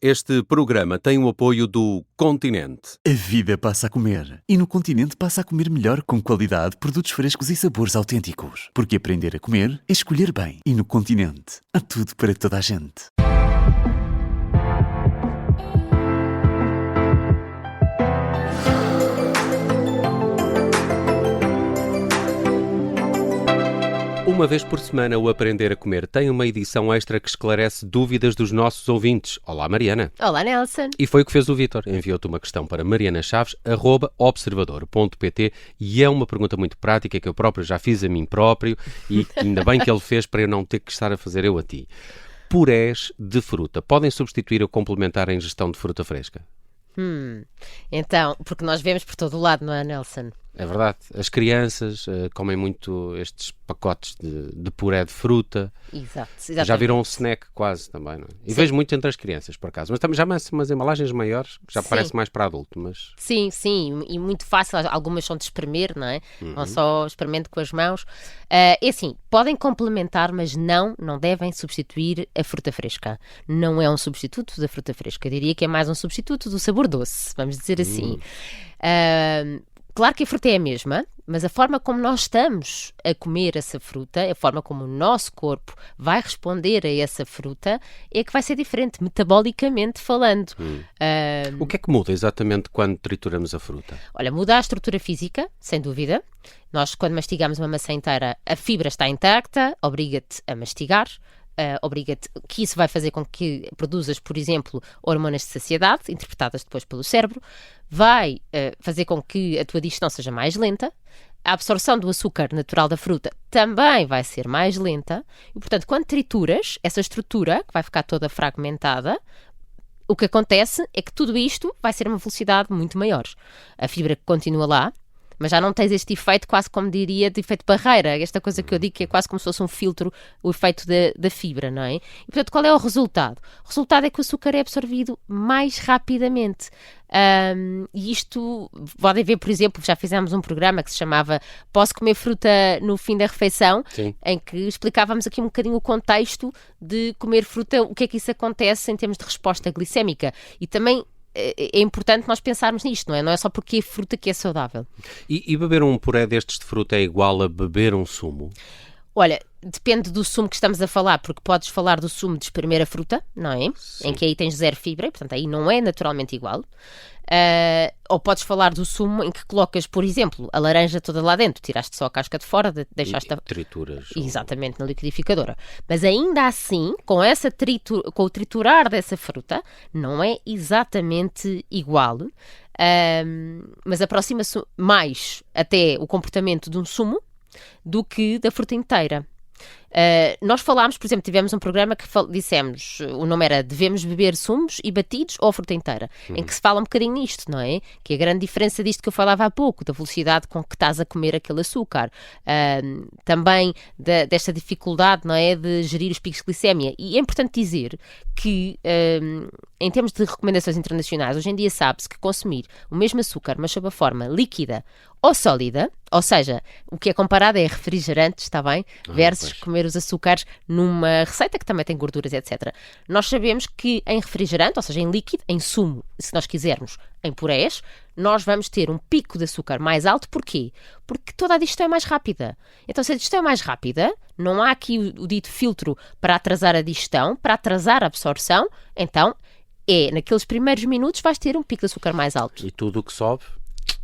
Este programa tem o apoio do Continente. A vida passa a comer. E no Continente passa a comer melhor, com qualidade, produtos frescos e sabores autênticos. Porque aprender a comer é escolher bem. E no Continente há tudo para toda a gente. Uma vez por semana, o Aprender a Comer tem uma edição extra que esclarece dúvidas dos nossos ouvintes. Olá, Mariana. Olá, Nelson. E foi o que fez o Vítor. Enviou-te uma questão para marianachaves@observador.pt e é uma pergunta muito prática que eu próprio já fiz a mim próprio e ainda bem que ele fez para eu não ter que estar a fazer eu a ti. Purés de fruta podem substituir ou complementar a ingestão de fruta fresca? Então, porque nós vemos por todo o lado, não é, Nelson? É verdade. As crianças comem muito estes pacotes de puré de fruta. Exato. Já viram um snack quase também, não é? E vejo muito entre as crianças, por acaso. Mas também já umas embalagens maiores, que já parece mais para adulto, mas... Sim, e muito fácil. Algumas são de espremer, não é? Não só experimente com as mãos. É assim, podem complementar, mas não devem substituir a fruta fresca. Não é um substituto da fruta fresca. Eu diria que é mais um substituto do sabor doce, vamos dizer assim. Claro que a fruta é a mesma, mas a forma como nós estamos a comer essa fruta, a forma como o nosso corpo vai responder a essa fruta, é que vai ser diferente, metabolicamente falando. O que é que muda exatamente quando trituramos a fruta? Olha, muda a estrutura física, sem dúvida. Nós, quando mastigamos uma maçã inteira, a fibra está intacta, obriga-te a mastigar. Obriga-te, que isso vai fazer com que produzas, por exemplo, hormonas de saciedade, interpretadas depois pelo cérebro, vai fazer com que a tua digestão seja mais lenta, a absorção do açúcar natural da fruta também vai ser mais lenta, e portanto, quando trituras, essa estrutura, que vai ficar toda fragmentada, o que acontece é que tudo isto vai ser uma velocidade muito maior. A fibra continua lá, mas já não tens este efeito, quase como diria, de efeito barreira, esta coisa que eu digo que é quase como se fosse um filtro, o efeito da fibra, não é? E, portanto, qual é o resultado? O resultado é que o açúcar é absorvido mais rapidamente. E isto, podem ver, por exemplo, já fizemos um programa que se chamava Posso Comer Fruta no Fim da Refeição? Sim. Em que explicávamos aqui um bocadinho o contexto de comer fruta, o que é que isso acontece em termos de resposta glicémica. E também é importante nós pensarmos nisto, não é? Não é só porque é fruta que é saudável. E beber um puré destes de fruta é igual a beber um sumo? Olha, depende do sumo que estamos a falar, porque podes falar do sumo de espremer a fruta, não é? Sim. Em que aí tens zero fibra, e portanto aí não é naturalmente igual. Ou podes falar do sumo em que colocas, por exemplo, a laranja toda lá dentro, tiraste só a casca de fora, deixaste E trituras. Exatamente, na liquidificadora. Mas ainda assim, com o triturar dessa fruta, não é exatamente igual, mas aproxima-se mais até o comportamento de um sumo do que da fruta inteira. Nós falámos, por exemplo, tivemos um programa que dissemos, o nome era Devemos Beber Sumos e Batidos ou Fruta Inteira, em que se fala um bocadinho nisto, não é? Que é a grande diferença disto que eu falava há pouco, da velocidade com que estás a comer aquele açúcar, também desta dificuldade, não é? De gerir os picos de glicémia. E é importante dizer que, em termos de recomendações internacionais, hoje em dia sabe-se que consumir o mesmo açúcar, mas sob a forma líquida ou sólida, ou seja, o que é comparado é refrigerantes, está bem? Versus comer os açúcares numa receita que também tem gorduras, etc. Nós sabemos que em refrigerante, ou seja, em líquido, em sumo, se nós quisermos, em purés, nós vamos ter um pico de açúcar mais alto. Porquê? Porque toda a digestão é mais rápida. Então, se a digestão é mais rápida, não há aqui o dito filtro para atrasar a digestão, para atrasar a absorção, então naqueles primeiros minutos vais ter um pico de açúcar mais alto. E tudo o que sobe?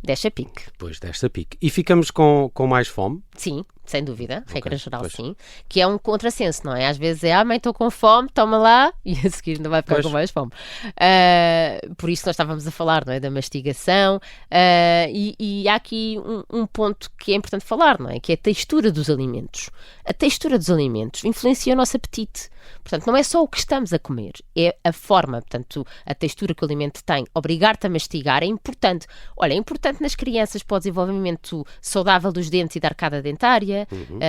Desce a pique. Depois desta pique. E ficamos com mais fome? Sim, sem dúvida, regra geral, pois. sim. Que é um contrassenso, não é? Às vezes mãe, estou com fome, toma lá, e a seguir ainda vai ficar Pois. com mais fome. Por isso nós estávamos a falar, não é? Da mastigação, e há aqui um ponto que é importante falar, não é? Que é a textura dos alimentos. A textura dos alimentos influencia o nosso apetite. Portanto, não é só o que estamos a comer, é a forma, portanto, a textura que o alimento tem. Obrigar-te a mastigar é importante. Olha, é importante importante nas crianças para o desenvolvimento saudável dos dentes e da arcada dentária,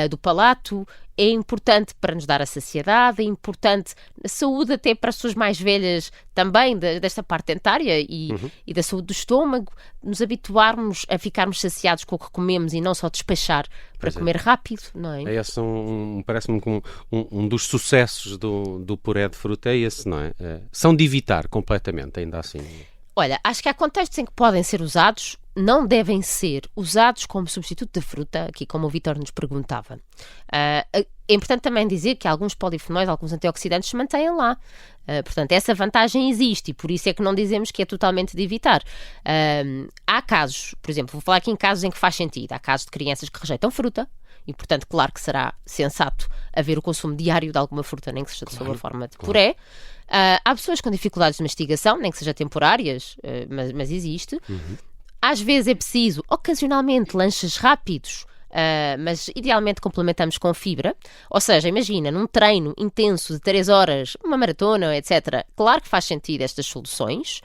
do palato. É importante para nos dar a saciedade, é importante na saúde até para as pessoas mais velhas também, desta parte dentária e da saúde do estômago, nos habituarmos a ficarmos saciados com o que comemos e não só despachar para comer rápido, não é? É esse parece-me que um dos sucessos do puré de fruta é esse, não é? São de evitar completamente, ainda assim. Olha, acho que há contextos em que podem ser usados, não devem ser usados como substituto da fruta, aqui como o Vítor nos perguntava. É importante também dizer que alguns polifenóis, alguns antioxidantes se mantêm lá. Portanto, essa vantagem existe e por isso é que não dizemos que é totalmente de evitar. Há casos, por exemplo, vou falar aqui em casos em que faz sentido. Há casos de crianças que rejeitam fruta e, portanto, claro que será sensato haver o consumo diário de alguma fruta, nem que seja sob a forma de puré. Há pessoas com dificuldades de mastigação, nem que seja temporárias, mas existe. Às vezes é preciso, ocasionalmente, lanches rápidos, mas idealmente complementamos com fibra. Ou seja, imagina, num treino intenso de 3 horas, uma maratona, etc. Claro que faz sentido estas soluções,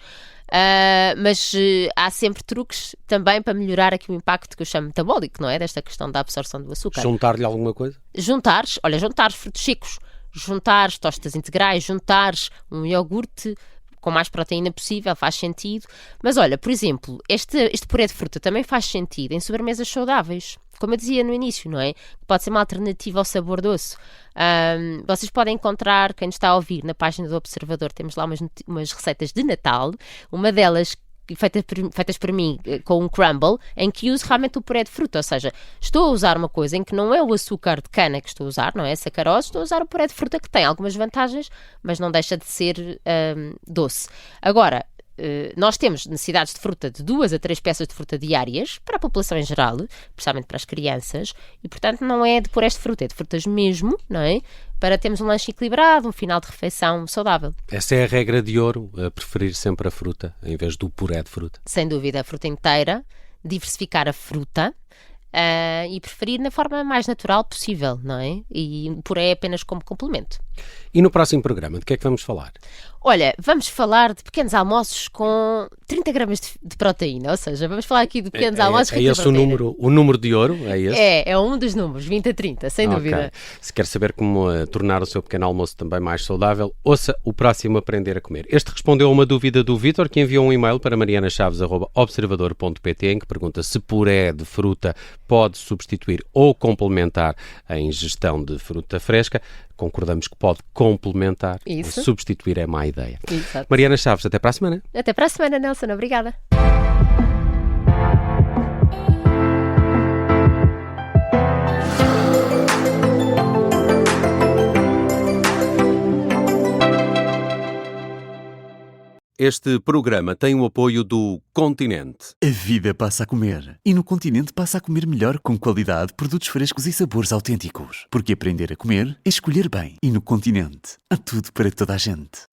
mas há sempre truques também para melhorar aqui o impacto que eu chamo metabólico, não é? Desta questão da absorção do açúcar. Juntar-lhe alguma coisa? Juntares frutos secos, juntares tostas integrais, juntares um iogurte com mais proteína possível, faz sentido. Mas olha, por exemplo, este puré de fruta também faz sentido em sobremesas saudáveis. Como eu dizia no início, não é? Pode ser uma alternativa ao sabor doce. Vocês podem encontrar, quem nos está a ouvir, na página do Observador, temos lá umas receitas de Natal. Uma delas feitas por mim com um crumble, em que uso realmente o puré de fruta, ou seja, estou a usar uma coisa em que não é o açúcar de cana que estou a usar, não é sacarose, estou a usar o puré de fruta que tem algumas vantagens, mas não deixa de ser doce. Agora, nós temos necessidades de fruta de 2 a 3 peças de fruta diárias para a população em geral, especialmente para as crianças, e portanto não é de purés de fruta, é de frutas mesmo, não é? Para termos um lanche equilibrado, um final de refeição saudável. Essa é a regra de ouro, preferir sempre a fruta em vez do puré de fruta. Sem dúvida, a fruta inteira, diversificar a fruta e preferir na forma mais natural possível, não é? E o puré é apenas como complemento. E no próximo programa, de que é que vamos falar? Olha, vamos falar de pequenos almoços com 30 gramas de proteína, ou seja, vamos falar aqui de pequenos almoços com 30 esse o número de ouro? É esse? É um dos números, 20 a 30, sem dúvida. Se quer saber como tornar o seu pequeno almoço também mais saudável, ouça o próximo Aprender a Comer. Este respondeu a uma dúvida do Vítor, que enviou um e-mail para marianachaves@observador.pt, em que pergunta se puré de fruta pode substituir ou complementar a ingestão de fruta fresca. Concordamos que pode complementar. Isso. Substituir é má ideia. Exato. Mariana Chaves, até para a semana. Até para a semana, Nelson. Obrigada. Este programa tem o apoio do Continente. A vida passa a comer. E no Continente passa a comer melhor com qualidade, produtos frescos e sabores autênticos. Porque aprender a comer é escolher bem. E no Continente há tudo para toda a gente.